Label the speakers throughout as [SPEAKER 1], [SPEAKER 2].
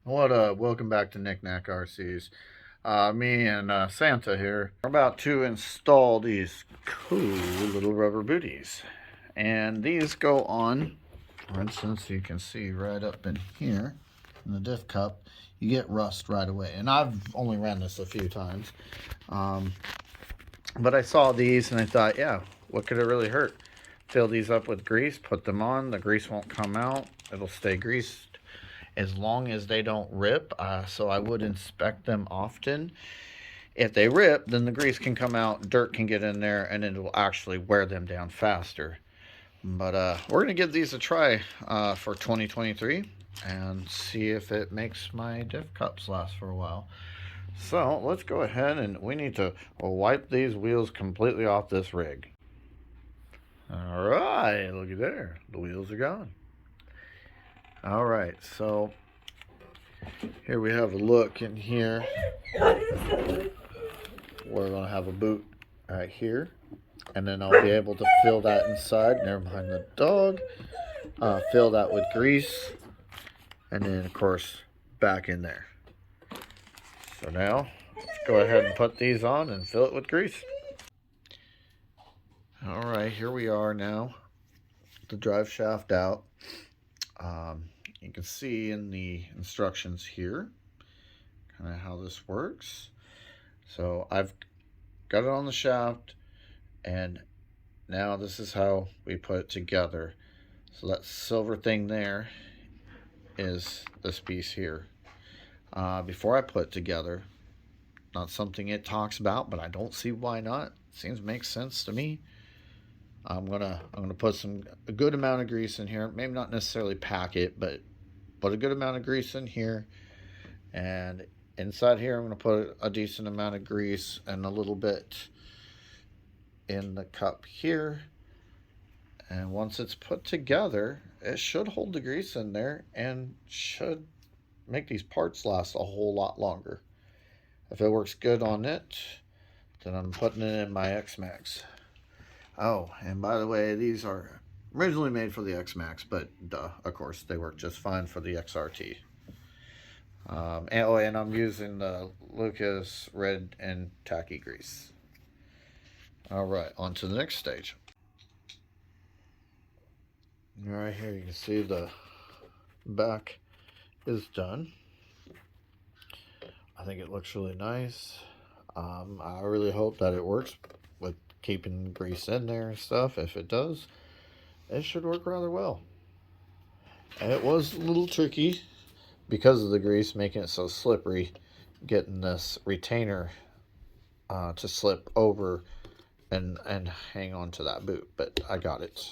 [SPEAKER 1] What up? Welcome back to Knick-Knack RCs. Me and Santa here are about to install these cool little rubber booties. And these go on, for instance, you can see right up in here in the diff cup, you get rust right away. And I've only ran this a few times. But I saw these and I thought, yeah, what could it really hurt? Fill these up with grease, put them on, the grease won't come out, it'll stay greased as long as they don't rip. So I would inspect them often. If they rip, then the grease can come out, dirt can get in there, and it will actually wear them down faster. But we're going to give these a try for 2023 and see if it makes my diff cups last for a while. So let's go ahead and we need to wipe these wheels completely off this rig. All right, looky there. The wheels are gone. All right, so here we have a look in here. We're going to have a boot right here. And then I'll be able to fill that inside. Never mind the dog. Fill that with grease. And then, of course, back in there. So now, let's go ahead and put these on and fill it with grease. Alright, here we are now. The drive shaft out. You can see in the instructions here kind of how this works. So I've got it on the shaft, and now this is how we put it together. So that silver thing there is this piece here. Before I put it together, not something it talks about, but I don't see why not. Seems to make sense to me. I'm gonna put a good amount of grease in here. Maybe not necessarily pack it, but put a good amount of grease in here. And inside here, I'm gonna put a decent amount of grease and a little bit in the cup here. And once it's put together, it should hold the grease in there and should make these parts last a whole lot longer. If it works good on it, then I'm putting it in my X-Max. Oh, and by the way, these are originally made for the X-Max, but of course, they work just fine for the XRT. And I'm using the Lucas Red and Tacky Grease. All right, on to the next stage. All right, here you can see the back is done. I think it looks really nice. I really hope that it works with keeping grease in there and stuff. If it does, it should work rather well. And it was a little tricky because of the grease making it so slippery, getting this retainer to slip over and hang on to that boot, but I got it.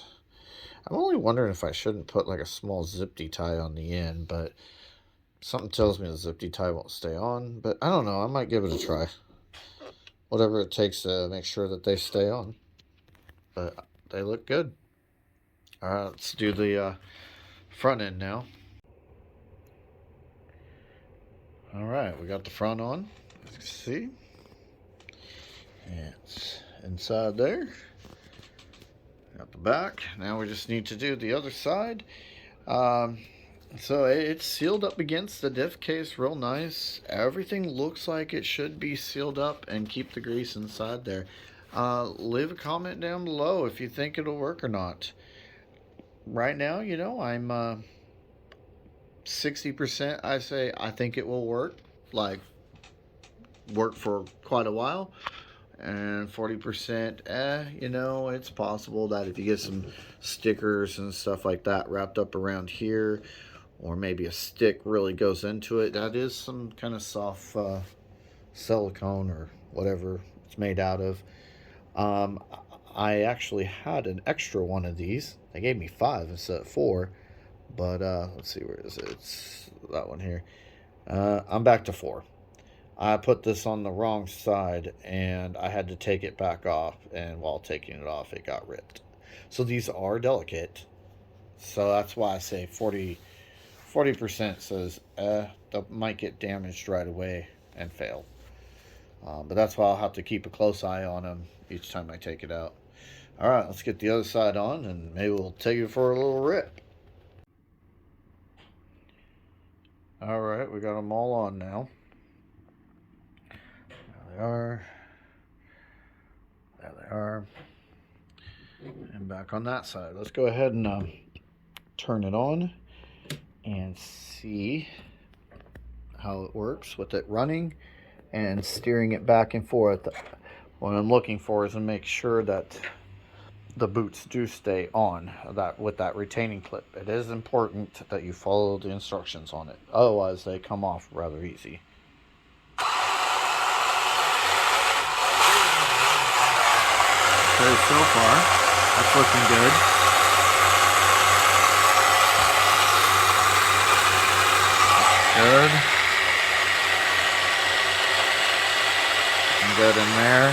[SPEAKER 1] I'm only wondering if I shouldn't put like a small zip tie on the end, but something tells me the zip tie won't stay on, but I don't know. I might give it a try. Whatever it takes to make sure that they stay on. But they look good. All right, let's do the front end now. All right, we got the front on. As you can see, it's inside there. Got the back. Now we just need to do the other side. So it's sealed up against the diff case real nice. Everything looks like it should be sealed up and keep the grease inside there. Leave a comment down below if you think it'll work or not. Right now, you know, I'm 60% I say I think it will work. Like, work for quite a while. And 40%, you know, it's possible that if you get some stickers and stuff like that wrapped up around here, or maybe a stick really goes into it, that is some kind of soft silicone or whatever it's made out of. I actually had an extra one of these. They gave me 5 instead of 4, but let's see, where is it? It's that one here. I'm back to 4. I put this on the wrong side and I had to take it back off, and while taking it off it got ripped. So these are delicate, so that's why I say 40% says they might get damaged right away and fail. But that's why I'll have to keep a close eye on them each time I take it out. All right, let's get the other side on and maybe we'll take it for a little rip. All right, we got them all on now. There they are. There they are. And back on that side. Let's go ahead and turn it on and see how it works with it running and steering it back and forth. What I'm looking for is to make sure that the boots do stay on that with that retaining clip. It is important that you follow the instructions on it, otherwise they come off rather easy. Okay, so far that's looking good. Good. Good in there.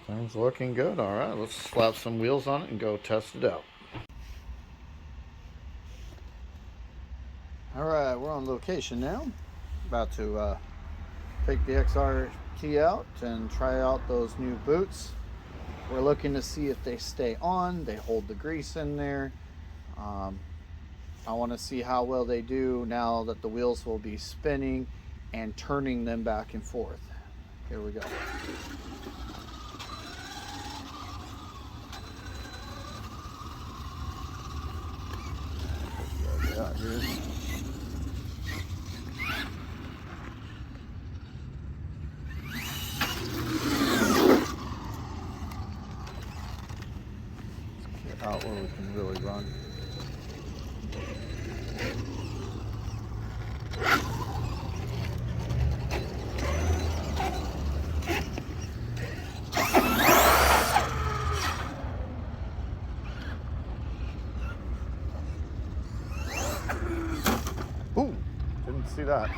[SPEAKER 1] Things looking good. All right, let's slap some wheels on it and go test it out. All right, we're on location now. About to take the XRT out and try out those new boots. We're looking to see if they stay on, they hold the grease in there. I want to see how well they do now that the wheels will be spinning and turning them back and forth. Here we go. Let's get out where we can really run. Ooh, didn't see that.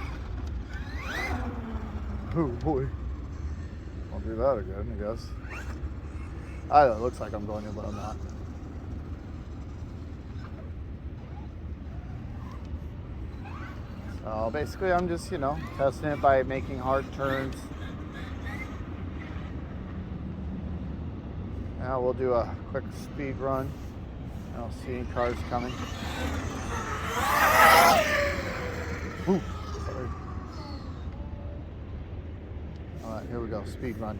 [SPEAKER 1] Oh boy. I'll do that again, I guess. It looks like I'm going in, but I'm not. So basically I'm just, testing it by making hard turns. Now we'll do a quick speed run. I don't see any cars coming. Ooh, sorry. All right, here we go, speed run.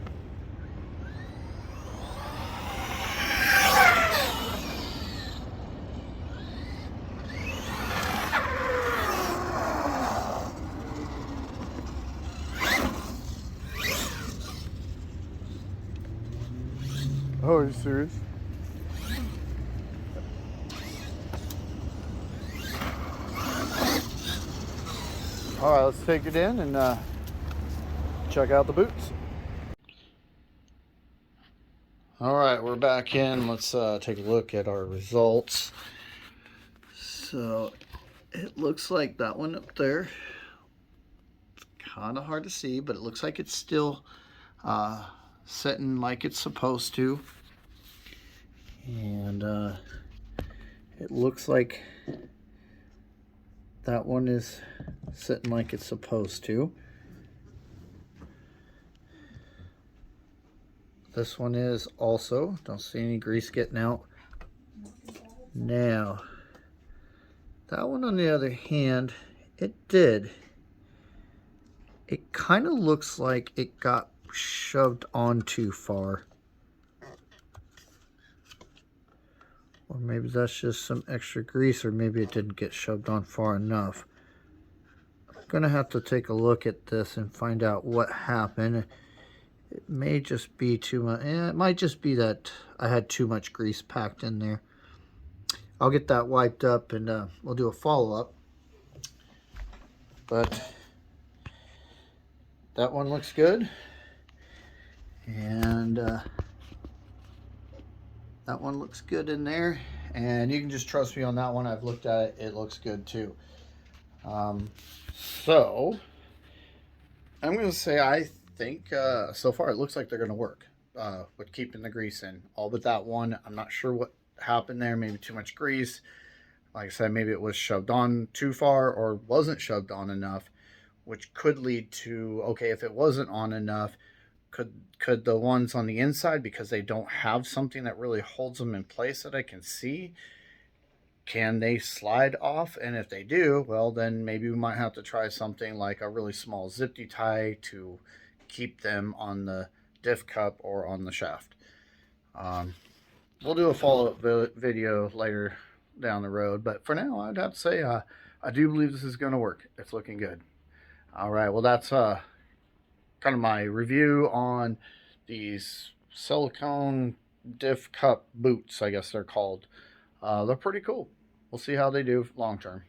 [SPEAKER 1] Oh, are you serious? All right, let's take it in and check out the boots. All right, we're back in. Let's take a look at our results. So it looks like that one up there, it's kind of hard to see, but it looks like it's still sitting like it's supposed to. And it looks like that one is sitting like it's supposed to. This one is also. Don't see any grease getting out. Now, that one on the other hand, it did. It kind of looks like it got shoved on too far. Or maybe that's just some extra grease, or maybe it didn't get shoved on far enough. I'm gonna have to take a look at this and find out what happened. It may just be too much. It might just be that I had too much grease packed in there. I'll get that wiped up and we'll do a follow-up. But that one looks good. And that one looks good in there. And you can just trust me on that one. I've looked at it. It looks good too. So I'm going to say I think so far it looks like they're going to work with keeping the grease in. All but that one. I'm not sure what happened there. Maybe too much grease. Like I said, maybe it was shoved on too far or wasn't shoved on enough, which could lead to, okay, if it wasn't on enough, Could the ones on the inside, because they don't have something that really holds them in place that I can see, can they slide off? And if they do, well, then maybe we might have to try something like a really small zip tie to keep them on the diff cup or on the shaft. Um, we'll do a follow-up video later down the road, but for now, I'd have to say I do believe this is going to work. It's looking good. All right, well, that's kind of my review on these silicone diff cup boots, I guess they're called. They're pretty cool. We'll see how they do long term.